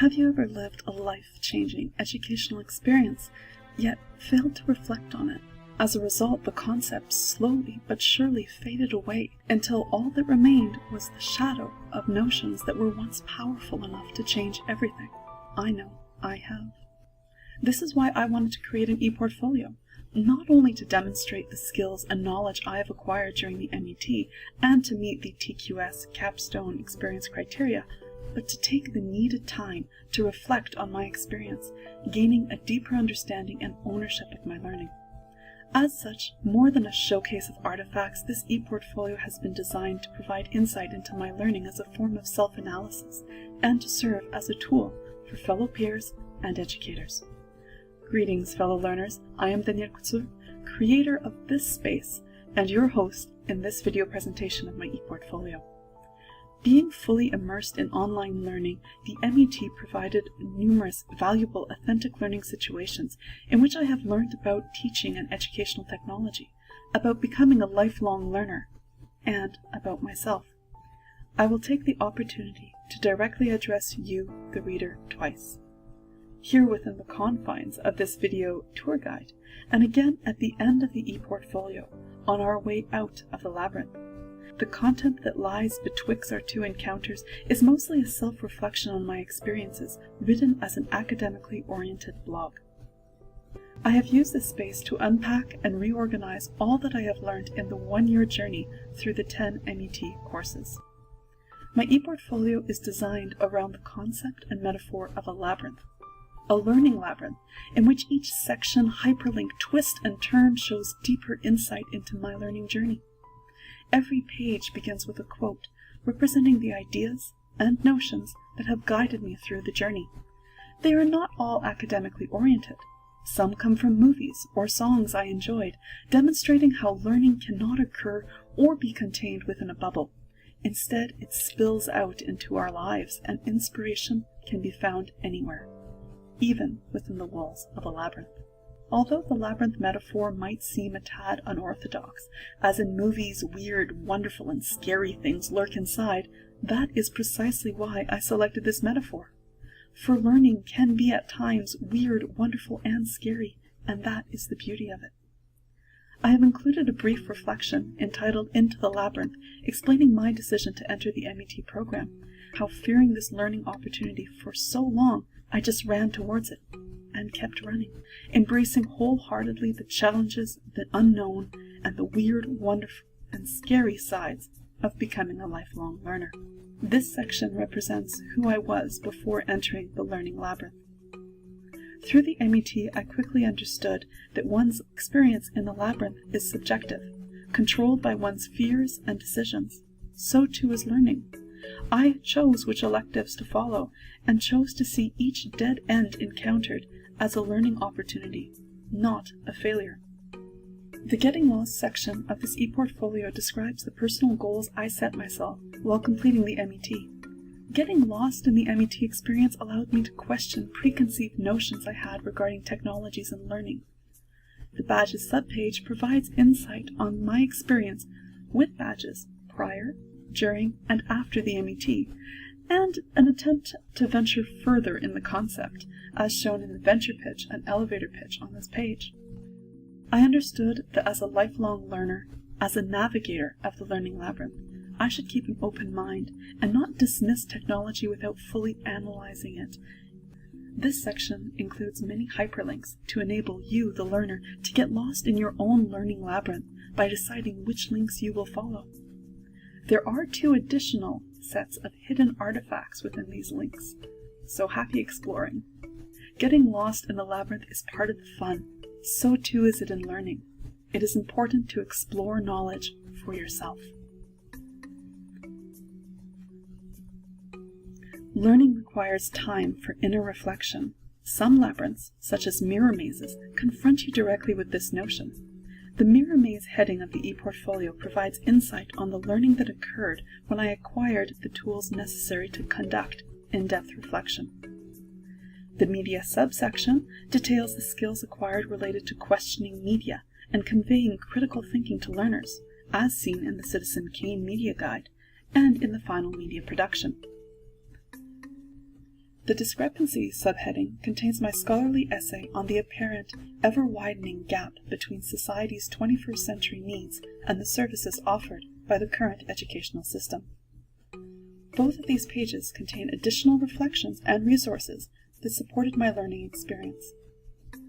Have you ever lived a life-changing educational experience, yet failed to reflect on it? As a result, the concept slowly but surely faded away until all that remained was the shadow of notions that were once powerful enough to change everything. I know I have. This is why I wanted to create an e-portfolio, not only to demonstrate the skills and knowledge I have acquired during the MET and to meet the TQS capstone experience criteria, but to take the needed time to reflect on my experience, gaining a deeper understanding and ownership of my learning. As such, more than a showcase of artifacts, this e-portfolio has been designed to provide insight into my learning as a form of self-analysis and to serve as a tool for fellow peers and educators. Greetings, fellow learners. I am Danielle Couture, creator of this space and your host in this video presentation of my e-portfolio. Being fully immersed in online learning, the MET provided numerous valuable authentic learning situations in which I have learned about teaching and educational technology, about becoming a lifelong learner, and about myself. I will take the opportunity to directly address you, the reader, twice. Here within the confines of this video tour guide, and again at the end of the e-portfolio, on our way out of the labyrinth. The content that lies betwixt our two encounters is mostly a self-reflection on my experiences, written as an academically oriented blog. I have used this space to unpack and reorganize all that I have learned in the one-year journey through the 10 MET courses. My e-portfolio is designed around the concept and metaphor of a labyrinth, a learning labyrinth in which each section, hyperlink, twist, and turn shows deeper insight into my learning journey. Every page begins with a quote representing the ideas and notions that have guided me through the journey. They are not all academically oriented. Some come from movies or songs I enjoyed, demonstrating how learning cannot occur or be contained within a bubble. Instead, it spills out into our lives, and inspiration can be found anywhere, even within the walls of a labyrinth. Although the labyrinth metaphor might seem a tad unorthodox, as in movies weird, wonderful, and scary things lurk inside, that is precisely why I selected this metaphor. For learning can be at times weird, wonderful, and scary, and that is the beauty of it. I have included a brief reflection entitled Into the Labyrinth, explaining my decision to enter the MET program, how fearing this learning opportunity for so long, I just ran towards it and kept running, embracing wholeheartedly the challenges, the unknown, and the weird, wonderful, and scary sides of becoming a lifelong learner. This section represents who I was before entering the learning labyrinth. Through the MET, I quickly understood that one's experience in the labyrinth is subjective, controlled by one's fears and decisions. So too is learning. I chose which electives to follow, and chose to see each dead end encountered as a learning opportunity, not a failure. The Getting Lost section of this e-portfolio describes the personal goals I set myself while completing the MET. Getting lost in the MET experience allowed me to question preconceived notions I had regarding technologies and learning. The Badges subpage provides insight on my experience with badges prior, during, and after the MET, and an attempt to venture further in the concept, as shown in the venture pitch and elevator pitch on this page. I understood that as a lifelong learner, as a navigator of the learning labyrinth, I should keep an open mind and not dismiss technology without fully analyzing it. This section includes many hyperlinks to enable you, the learner, to get lost in your own learning labyrinth by deciding which links you will follow. There are 2 additional sets of hidden artifacts within these links, so happy exploring. Getting lost in the labyrinth is part of the fun, so too is it in learning. It is important to explore knowledge for yourself. Learning requires time for inner reflection. Some labyrinths, such as mirror mazes, confront you directly with this notion. The Mirror Maze heading of the e-portfolio provides insight on the learning that occurred when I acquired the tools necessary to conduct in-depth reflection. The Media subsection details the skills acquired related to questioning media and conveying critical thinking to learners, as seen in the Citizen Kane Media Guide and in the final media production. The discrepancy subheading contains my scholarly essay on the apparent, ever-widening gap between society's 21st century needs and the services offered by the current educational system. Both of these pages contain additional reflections and resources that supported my learning experience.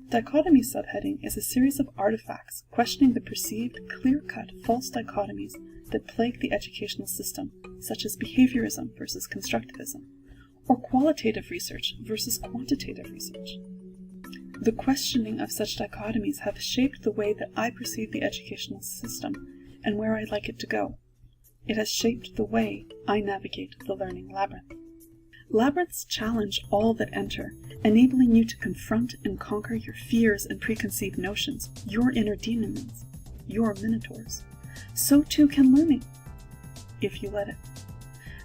Dichotomy subheading is a series of artifacts questioning the perceived, clear-cut false dichotomies that plague the educational system, such as behaviorism versus constructivism, or qualitative research versus quantitative research. The questioning of such dichotomies have shaped the way that I perceive the educational system and where I'd like it to go. It has shaped the way I navigate the learning labyrinth. Labyrinths challenge all that enter, enabling you to confront and conquer your fears and preconceived notions, your inner demons, your minotaurs. So too can learning, if you let it.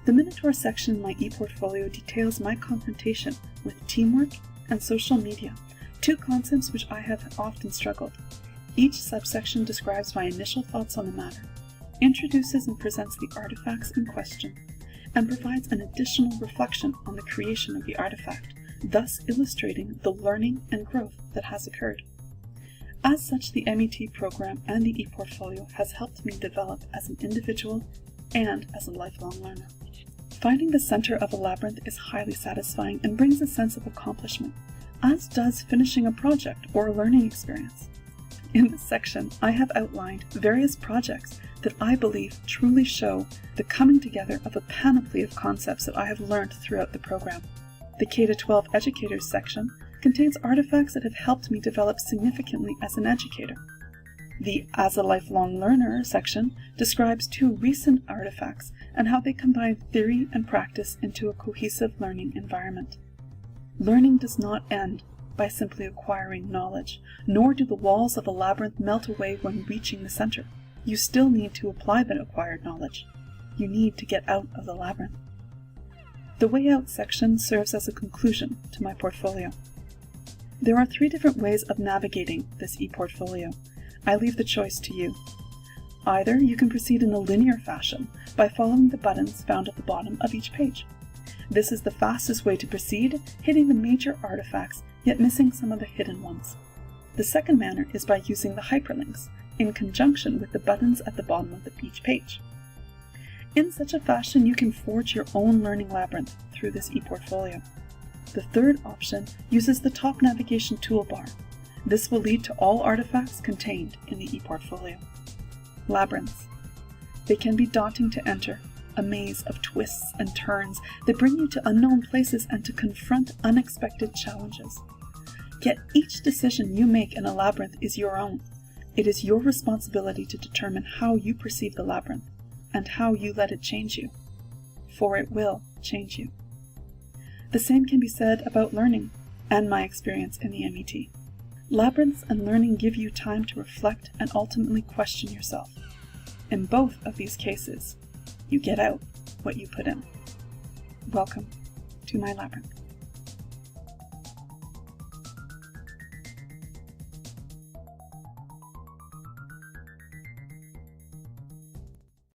The Minotaur section in my e-portfolio details my confrontation with teamwork and social media, two concepts which I have often struggled. Each subsection describes my initial thoughts on the matter, introduces and presents the artifacts in question, and provides an additional reflection on the creation of the artifact, thus illustrating the learning and growth that has occurred. As such, the MET program and the e-portfolio has helped me develop as an individual and as a lifelong learner. Finding the center of a labyrinth is highly satisfying and brings a sense of accomplishment, as does finishing a project or a learning experience. In this section, I have outlined various projects that I believe truly show the coming together of a panoply of concepts that I have learned throughout the program. The K-12 Educators section contains artifacts that have helped me develop significantly as an educator. The As a Lifelong Learner section describes two recent artifacts and how they combine theory and practice into a cohesive learning environment. Learning does not end by simply acquiring knowledge, nor do the walls of a labyrinth melt away when reaching the center. You still need to apply that acquired knowledge. You need to get out of the labyrinth. The Way Out section serves as a conclusion to my portfolio. There are 3 different ways of navigating this e-portfolio. I leave the choice to you. Either you can proceed in a linear fashion by following the buttons found at the bottom of each page. This is the fastest way to proceed, hitting the major artifacts, yet missing some of the hidden ones. The second manner is by using the hyperlinks, in conjunction with the buttons at the bottom of each page. In such a fashion, you can forge your own learning labyrinth through this e-portfolio. The third option uses the top navigation toolbar. This will lead to all artifacts contained in the e-portfolio. Labyrinths. They can be daunting to enter, a maze of twists and turns that bring you to unknown places and to confront unexpected challenges. Yet each decision you make in a labyrinth is your own. It is your responsibility to determine how you perceive the labyrinth and how you let it change you, for it will change you. The same can be said about learning and my experience in the MET. Labyrinths and learning give you time to reflect and ultimately question yourself. In both of these cases, you get out what you put in. Welcome to my labyrinth.